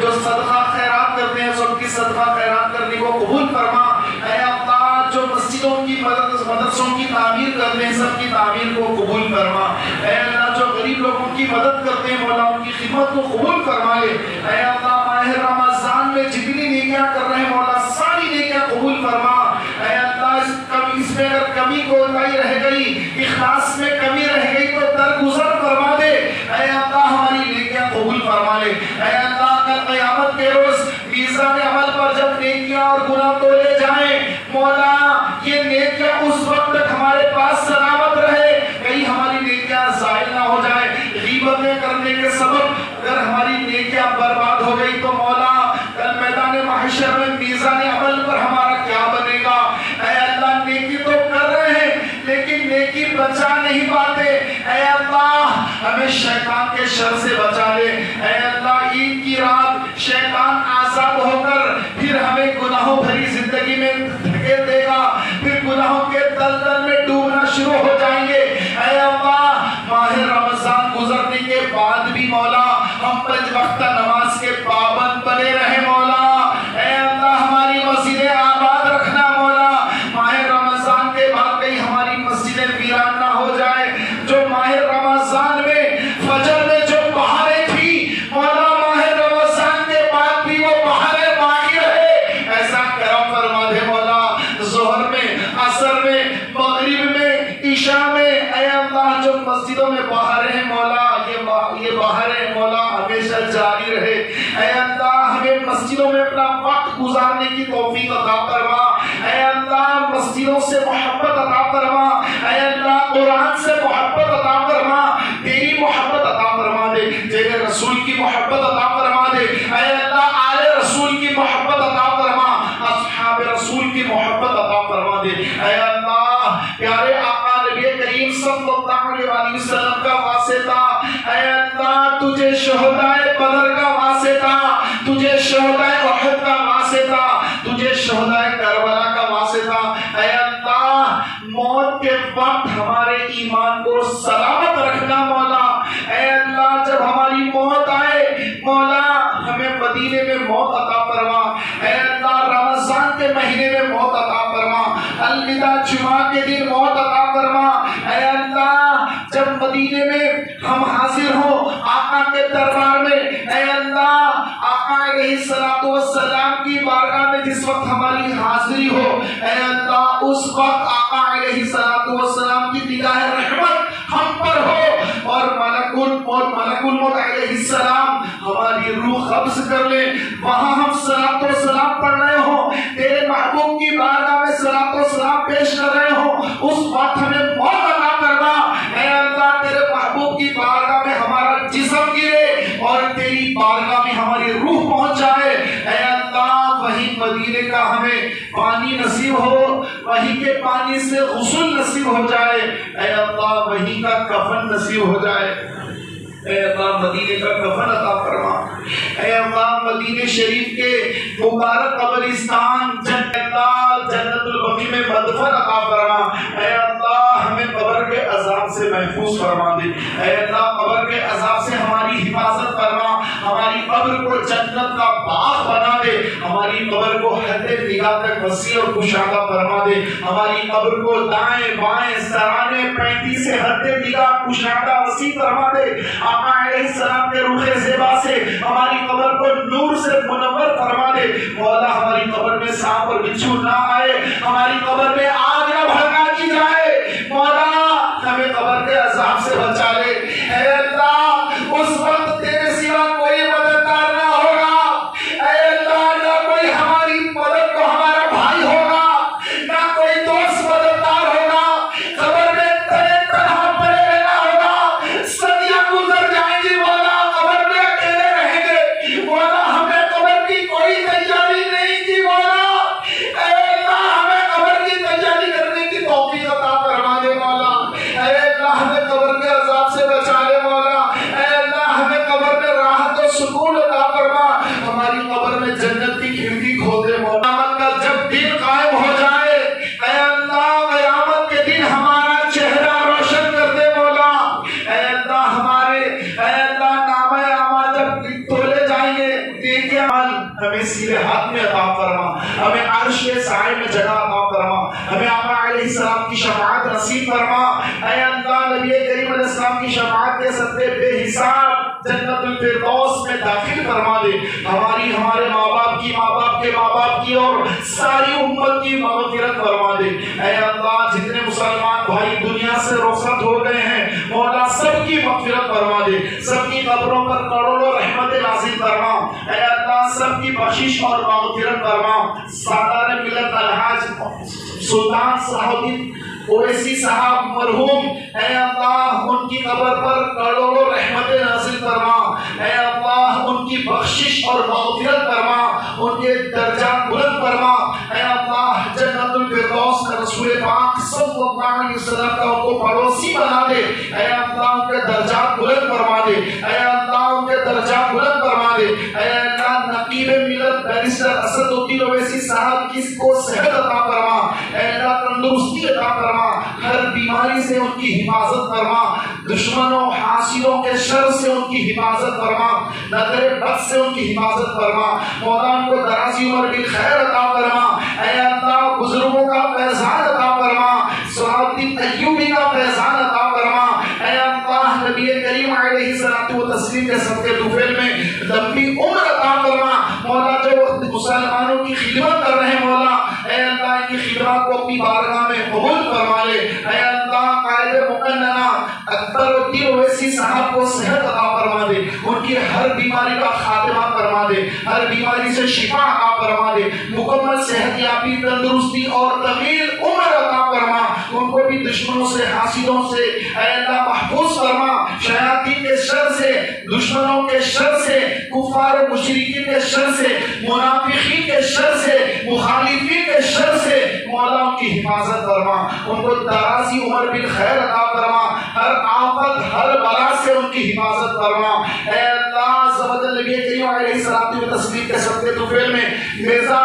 جو صدقہ خیرات کرتے ہیں سب کی صدقہ خیرات کرنے کو قبول فرما۔ اے اللہ جو مسجدوں کی مدرسوں کی تعمیر کرتے ہیں سب کی تعمیر کو قبول فرما۔ اے اللہ جو غریب لوگوں کی مدد کرتے ہیں مولا ان کی خدمت کو قبول فرما لے۔ اے اللہ ماہ رمضان میں جتنی نیکیاں کر رہے ہیں مولا ساری نیکیاں قبول فرما۔ اے اللہ اس میں اگر کمی کوتاہی رہ گئی، اخلاص میں کمی رہ گئی تو درگزر فرما دے۔ اے اللہ ہماری نیکیاں قبول فرما لے۔ اے اللہ کل قیامت کے روز میزان عمل پر جب نیکیاں اور گناہ تولے جائیں مولا یہ نیکیاں اس وقت تک ہمارے پاس سلامت رہے، کہیں ہماری نیکیاں ضائع نہ ہو جائے۔ غیبتیں کرنے کے سبب اگر ہماری نیکیاں برباد ہو گئی تو مولا کل میدان محشر میں میزان عمل پر ہمارا کیا بنے گا؟ اے اللہ نیکی تو کر رہے ہیں لیکن نیکی بچا نہیں پاتے۔ اے اللہ ہمیں شیطان کے شر سے بچا لے۔ اے اللہ عید کی رات شیطان آزاد ہو کر پھر ہمیں گناہوں بھری زندگی میں دھکیل دے گا، پھر گناہوں کے دلدل میں ڈوبنا شروع ہو جائیں گے۔ اے اللہ ماہ رمضان گزرنے کے بعد بھی مولا ہم 5 وقت نماز کے پابند بنے رہے مولا۔ اے اللہ ہماری مسجدیں آباد رکھنا مولا، ماہ رمضان کے بعد کہیں ہماری مسجدیں ویران نہ ہو جائے۔ جو ماہ رمضان میں فجر میں جو بہاریں تھی مولا ماہ رمضان کے بعد بھی وہ بہاریں باقی رہے، ایسا کرم فرما دے مولا۔ ظہر میں، عصر میں، مغرب میں، عشاء میں اے اللہ جو مسجدوں میں بہاریں ہیں مولا یہ بہاریں مولا ہمیشہ جاری رہے۔ اے اللہ ہمیں مسجدوں میں اپنا وقت گزارنے کی توفیق عطا فرما۔ اے اللہ مسجدوں سے محبت عطا فرما۔ اے اللہ قرآن سے محبت عطا فرما، تیری محبت عطا فرما دے، تیرے رسول کی محبت عطا فرما دے۔ اے اللہ آل رسول کی محبت عطا فرما، اصحاب رسول کی محبت عطا فرما دے۔ اے اللہ پیارے آقا نبی کریم صلی اللہ علیہ وسلم کا واسطہ، اے اللہ تجھے شہدائے بدر کا واسطہ، تجھے شہدائے احد کا واسطہ، تجھے شہدائے کربلا کا واسطہ، اے اللہ موت کے وقت ہمارے ایمان کو سلامت رکھنا مولا۔ اے اللہ جب ہماری موت آئے مولا ہمیں مدینے میں موت عطا فرما۔ اے اللہ رمضان کے مہینے میں موت عطا فرما، الوداع جمعہ کے دن موت عطا فرما۔ اے اللہ جب مدینے میں ہم حاضر ہوں آقا کے دربار میں، اے اللہ آقا علیہ السلام کی بارگاہ میں جس وقت ہماری حاضری ہو، اے اللہ اس وقت آقا علیہ السلام کی نگاہ رحمت ہم پر ہو اور ملک الموت علیہ السلام ہماری روح قبض کر لے، وہاں ہم صلاۃ و سلام پڑھ رہے ہوں، تیرے محبوب کی بارگاہ میں صلاۃ و سلام پیش کر رہے ہوں، اس وقت ہمیں موت عطا کرنا۔ اے اللہ تیرے محبوب کی بارگاہ میں ہمارا جسم گرے اور تیری بارگاہ میں ہماری روح پہنچ جائے۔ اے اللہ وہی مدینے کا ہمیں پانی نصیب ہو، وہی کے پانی سے غسل نصیب ہو جائے، اے اللہ وہی کا کفن نصیب ہو جائے۔ اے اللہ مدینے کا کفن عطا فرما۔ اے اللہ مدینے شریف کے مبارک قبرستان جنت البقیع میں مدفن عطا فرما۔ اے اللہ ہمیں قبر کے عذاب سے محفوظ فرما دے۔ اے اللہ قبر کے عذاب سے ہماری حفاظت فرما، ہماری قبر کو جنت کا باغ بنا دے، ہماری قبر کو حد نگاہ تک وسیع اور کشادہ فرما دے، ہماری قبر کو دائیں بائیں سرانے پینتی سے حد نگاہ کشادہ وسیع فرما دے۔ آقا علیہ السلام کے روح زیبا سے ہماری قبر کو نور سے منور فرما دے۔ مولا ہماری قبر میں سانپ اور بچھو نہ آئے، ہماری قبر میں آگ نہ بھڑکا دی جائے، مولا ہمیں قبر کے عذاب سے بچا لے۔ اے اللہ اس وقت تیرے سوا کوئی مددگار نہ ہوگا، اے اللہ نہ کوئی ہماری مدد کو ہمارا بھائی ہوگا، نہ کوئی دوست مددگار ہوگا، قبر میں تنہا پڑے رہنا ہوگا، صدیاں گزر جائیں گی مولا قبر میں اکیلے رہیں گے، مولا ہمیں قبر کی کوئی تیاری نہیں کی مولا۔ اے اللہ ہمیں قبر کی تیاری کرنے کی توفیق عطا فرما دے مولا۔ اے اللہ ہمیں قبر کے عذاب سے بچا لے مولا۔ اے اللہ ہمیں قبر میں راحت و سکون عطا فرما، ہماری قبر میں جنت کی کھڑکی کھول دے مولا۔ قیامت کا جب دن قائم ہو جائے، اے اللہ قیامت کے دن ہمارا چہرہ روشن کر دے مولا۔ اے اللہ ہمارے اے اللہ نامہ اعمال جب تولے جائیں گے نیکیاں ہمیں سیدھے ہاتھ میں عطا فرما، ہمیں عرش کے سائے میں جگہ عطا فرما، ہمیں آقا علیہ السلام کی شفاعت نصیب فرما۔ اے اللہ نبی کریم علیہ السلام کی شفاعت کے صدقے بے حساب جنت الفردوس میں داخل فرما دے، ہماری ہمارے ماں باپ کی، ماں باپ کے ماں باپ کی اور ساری امت کی مغفرت فرما دے۔ اے اللہ جتنے مسلمان بھائی دنیا سے رخصت ہو گئے ہیں مولا سب کی مغفرت فرما دے، سب کی قبروں پر کروڑوں رحمت نازل فرما۔ اے اللہ سب کی بخشش اور مغفرت فرما۔ سالار ملت الحاج سلطان صلاح الدین اویسی صاحب مرحوم، اے اللہ ان کی قبر پر کروڑوں رحمت نازل فرما۔ اے اللہ ان کی بخشش اور مغفرت فرما، ان کے درجات بلند فرما۔ اے اللہ جنت الفردوس میں رسول پاک صلی اللہ علیہ وسلم کا ان کو پڑوسی بنا دے۔ اے اللہ ان کے درجات بلند فرما دے، اے اللہ ان کے درجات بلند فرما دے۔ اے اللہ نقیب ملت بیرسٹر اسد الدین اویسی صاحب کی کو صحت عطا فرما، اے اللہ تندرستی عطا فرما، ہر بیماری سے ان کی حفاظت فرما، دشمنوں حاسدوں کے شر سے ان کی حفاظت فرما، نظر بد سے ان کی حفاظت فرما، مولا ان کو درازی عمر بالخیر عطا فرما۔ اے اللہ بزرگوں کا فیضان عطا فرما، صلاح الدین ایوبی کا فیضان عطا فرما۔ اے اللہ نبی کریم علیہ الصلوۃ والتسلیم کے صدقے طفیل میں لمبی عمر عطا فرما، مولا جو مسلمانوں کی خدمت کر رہے ہیں مولا اے اللہ ان کی خدمات کو اپنی بارگاہ میں قبول فرما لے۔ اے اللہ قائد مقننہ اکبر الدین اویسی صاحب کو صحت عطا فرما دے، ان کی ہر بیماری کا خاتمہ فرما دے، ہر بیماری سے شفا عطا فرما دے، مکمل صحت یابی تندرستی اور طویل عمر عطا فرما، ان کو بھی دشمنوں سے حاسدوں سے اے اللہ محفوظ فرما، شیاطین کے شر سے، دشمنوں کے شر سے، کفار و مشرکین کے شر سے، منافقین کے شر سے، مخالفین کے شر سے مولا ان کی حفاظت فرما، ان کو درازی عمر بالخیر عطا فرما، ہر آفت ہر بلا سے ان کی حفاظت فرما۔ اے اللہ زبد نبی کریم علیہ السلام و تسلیم کے صدقے طفیل میں مرزا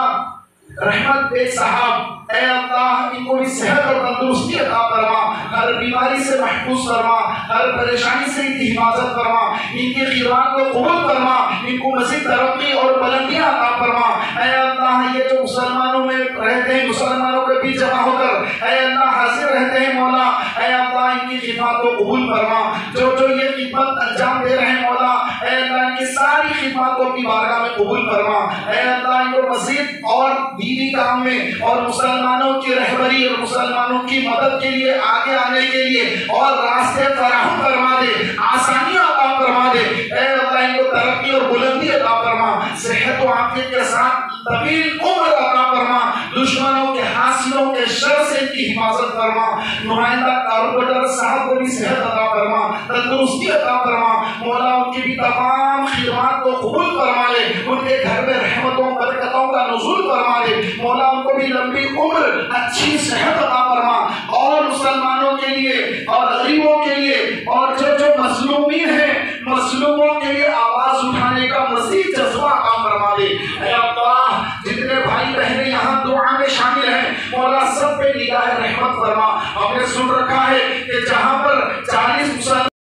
رحمت بیگ صاحب اے اللہ ان کو بھی صحت اور تندرستی عطا فرما، ہر بیماری سے محفوظ فرما، ہر پریشانی سے ان کی حفاظت فرما، ان کی خدمات کو قبول فرما، ان کو مزید ترقی اور بلندیاں عطا فرما۔ اے اللہ یہ جو مسلمانوں میں رہتے ہیں مسلمانوں کے بیچ جمع ہو کر اے اللہ حاضر رہتے ہیں مولا اے اللہ ان کی خدمات کو قبول فرما، جو یہ خدمت انجام دے رہے ہیں مولا اے اللہ ان کی ساری خدمات کو اپنی بارگاہ میں قبول فرما۔ اے اللہ ان کو مزید اور دینی کام میں اور مسلمانوں کی رہبری اور مسلمانوں کی مدد کے لیے آگے آنے کے لیے اور راستے فراہم فرما دے، آسانیاں عطا فرما دے۔ اے اللہ ان کو ترقی اور بلندی عطا فرما، صحت و عافیت کے ساتھ طویل عمر عطا فرما، دشمنوں کے حاسدوں کے شر سے ان کی حفاظت فرما، نمائندہ کارپوریٹر صاحب کو بھی صحت عطا فرما، تندرستی عطا فرما، مولا ان کی بھی تمام خدمات کو قبول فرما لے، ان کے گھر میں رحمتوں برکتوں کا نزول فرما دے، مولا ان کو بھی لمبی عمر اچھی صحت عطا فرما، اور مسلمانوں کے لیے اور غریبوں کے لیے اور جو مظلومین ہیں مظلوموں کے لیے آواز اٹھانے کا مزید جذبہ عطا فرما دے۔ اے اللہ جتنے بھائی بہنیں یہاں دعا میں شامل ہیں مولا سب پہ نگاہ رحمت فرما۔ ہم نے سن رکھا ہے کہ جہاں پر 40 مسلمان